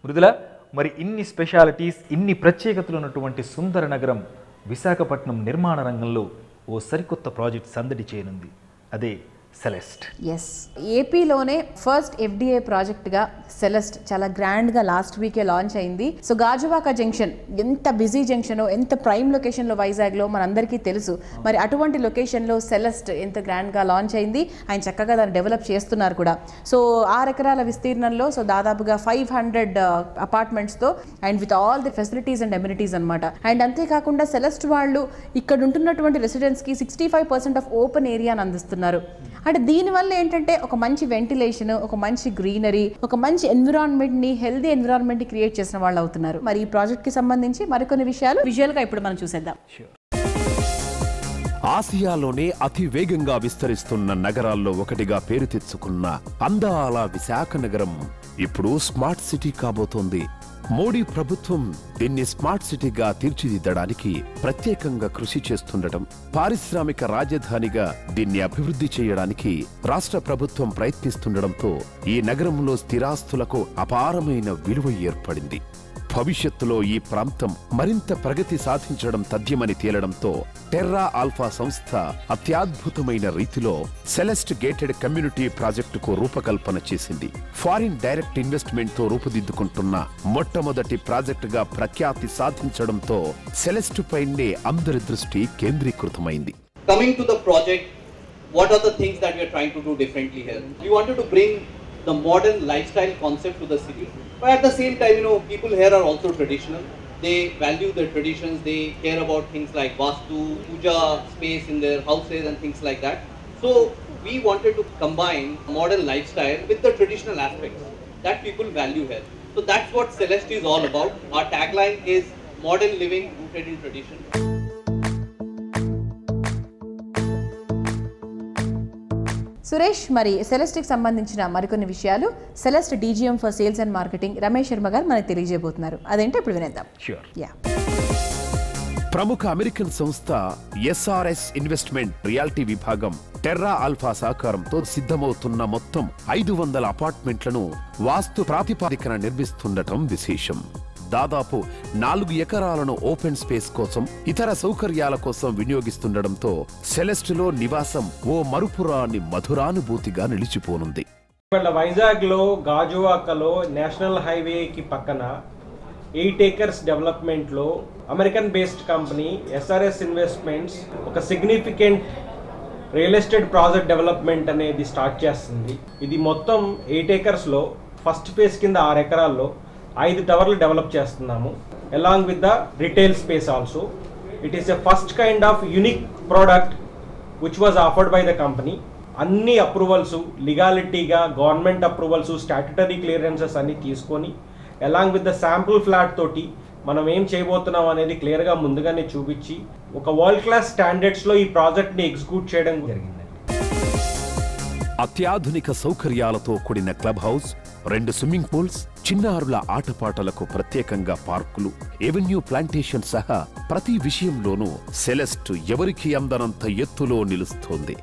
మృదుల, మరి ఇన్ని స్పెషాలిటీస్, ఇన్ని ప్రత్యేకతలు ఉన్నటువంటి సుందర నగరం విశాఖపట్నం నిర్మాణ రంగంలో ఓ సరికొత్త ప్రాజెక్ట్ సందడి చేయనుంది. అదే సెలెస్ట్. ఎస్, ఏపీలోనే ఫస్ట్ ఎఫ్డిఏ ప్రాజెక్ట్గా సెలెస్ట్ చాలా గ్రాండ్గా లాస్ట్ వీకే లాంచ్ అయింది. సో గాజువాక జంక్షన్ ఎంత బిజీ జంక్షనో, ఎంత ప్రైమ్ లొకేషన్లో వైజాగ్లో మనందరికీ తెలుసు. మరి అటువంటి లొకేషన్లో సెలెస్ట్ ఎంత గ్రాండ్గా లాంచ్ అయింది. ఆయన చక్కగా దాన్ని డెవలప్ చేస్తున్నారు కూడా. సో 6 ఎకరాల విస్తీర్ణంలో సో దాదాపుగా 500 అపార్ట్మెంట్స్తో and with all the facilities and amenities అనమాట. అండ్ అంతేకాకుండా సెలెస్ట్ వాళ్ళు ఇక్కడ ఉంటున్నటువంటి రెసిడెంట్స్కి 65% ఆఫ్ ఓపెన్ ఏరియాని అందిస్తున్నారు. అంటే దీనివల్ల ఏంటంటే ఒక మంచి వెంటిలేషన్, ఒక మంచి గ్రీనరీ, ఒక మంచి ఎన్విరాన్మెంట్ని, హెల్దీ ఎన్విరాన్మెంట్ని క్రియేట్ చేసిన వాళ్ళు అవుతున్నారు. మరి ఈ ప్రాజెక్ట్కి సంబంధించి మరికొన్ని విషయాలు విజువల్గా ఇప్పుడు మనం చూసేద్దాం. ఆసియాలోనే అతి వేగంగా విస్తరిస్తున్న నగరాల్లో ఒకటిగా పేరు తెచ్చుకున్న అందాల విశాఖ నగరం ఇప్పుడు స్మార్ట్ సిటీ కాబోతోంది. మోడీ ప్రభుత్వం దీన్ని స్మార్ట్ సిటీగా తీర్చిదిద్దడానికి ప్రత్యేకంగా కృషి చేస్తుండటం, పారిశ్రామిక రాజధానిగా దీన్ని అభివృద్ధి చేయడానికి రాష్ట్ర ప్రభుత్వం ప్రయత్నిస్తుండటంతో ఈ నగరంలో స్థిరాస్తులకు అపారమైన విలువ ఏర్పడింది. భవిష్యత్తులో ఈ ప్రాంతం మరింత ప్రగతి సాధించడం తథ్యమని తేలడంతో టెర్రా ఆల్ఫా సంస్థ అత్యద్భుతమైన రీతిలో సెలెస్ట్ గేటెడ్ కమ్యూనిటీ ప్రాజెక్టుకు రూపకల్పన చేసింది. ఫారిన్ డైరెక్ట్ ఇన్వెస్ట్మెంట్ తో రూపుదిద్దుకుంటున్న మొట్టమొదటి ప్రాజెక్టుగా ప్రఖ్యాతి సాధించడంతో సెలెస్ట్ పైనే అందరి దృష్టి కేంద్రీకృతమైంది. Coming to the project, what are the things that we are trying to do differently here? We wanted to bring the modern lifestyle concept to the city. But at the same time, people here are also traditional. They value their traditions. They care about things like Vastu, Puja space in their houses and things like that. So we wanted to combine modern lifestyle with the traditional aspects that people value here. So that's what Celeste is all about. Our tagline is modern living rooted in tradition. Suresh, మరి సెలెస్ట్కి సంబంధించిన మరికొన్ని విషయాలు Celeste DGM for sales and marketing Ramesh Sharma గారు మనకు తెలియజేయబోతున్నారు. అదేంటో ఇప్పుడు వినేద్దాం. ప్రముఖ అమెరికన్ సంస్థ ఎస్ఆర్ఎస్ ఇన్వెస్ట్మెంట్ రియాలిటీ విభాగం టెర్రా ఆల్ఫా సహకారంతో సిద్ధమవుతున్న మొత్తం 500 అపార్ట్మెంట్లను వాస్తు ప్రాతిపదికన నిర్మిస్తుండటం విశేషం. దాదాపు 4 ఎకరాలను ఓపెన్ స్పేస్ కోసం, ఇతర సౌకర్యాల కోసం వినియోగిస్తుండటంతో సెలెస్ట్లో నివాసం ఓ మరుపురాని మధురానుభూతిగా నిలిచిపోనుంది. వైజాగ్లో గాజువాకలో నేషనల్ హైవేకి పక్కన 8 acres డెవలప్మెంట్లో American based company SRS investments ఒక significant real estate project development అనేది స్టార్ట్ చేస్తుంది. ఇది మొత్తం 8 acresలో ఫస్ట్ ఫేజ్ కింద 6 ఎకరాల్లో 5 టవర్లు డెవలప్ చేస్తున్నాము. Along with the retail space also. It is a first kind of unique product which was offered by the company. అన్ని అప్రూవల్స్ లీగాలిటీగా, గవర్నమెంట్ అప్రూవల్స్, స్టాట్యుటరీ క్లియరెన్సెస్ అన్ని తీసుకొని along with the sample flat తోటి మనం ఏం చేయబోతున్నాం అనేది క్లియర్గా ముందుగానే చూపించి ఒక వరల్డ్ క్లాస్ స్టాండర్డ్స్లో ఈ ప్రాజెక్ట్ని ఎగ్జిక్యూట్ చేయడం జరిగింది. అత్యాధునిక సౌకర్యాలతో కూడిన క్లబ్ హౌస్, 2 స్విమ్మింగ్ పూల్స్, చిన్నారుల ఆటపాటలకు ప్రత్యేకంగా పార్కులు, ఎవెన్యూ ప్లాంటేషన్ సహా ప్రతి విషయంలోనూ సెలెస్ట్ ఎవరికి అందనంత ఎత్తులో నిలుస్తోంది.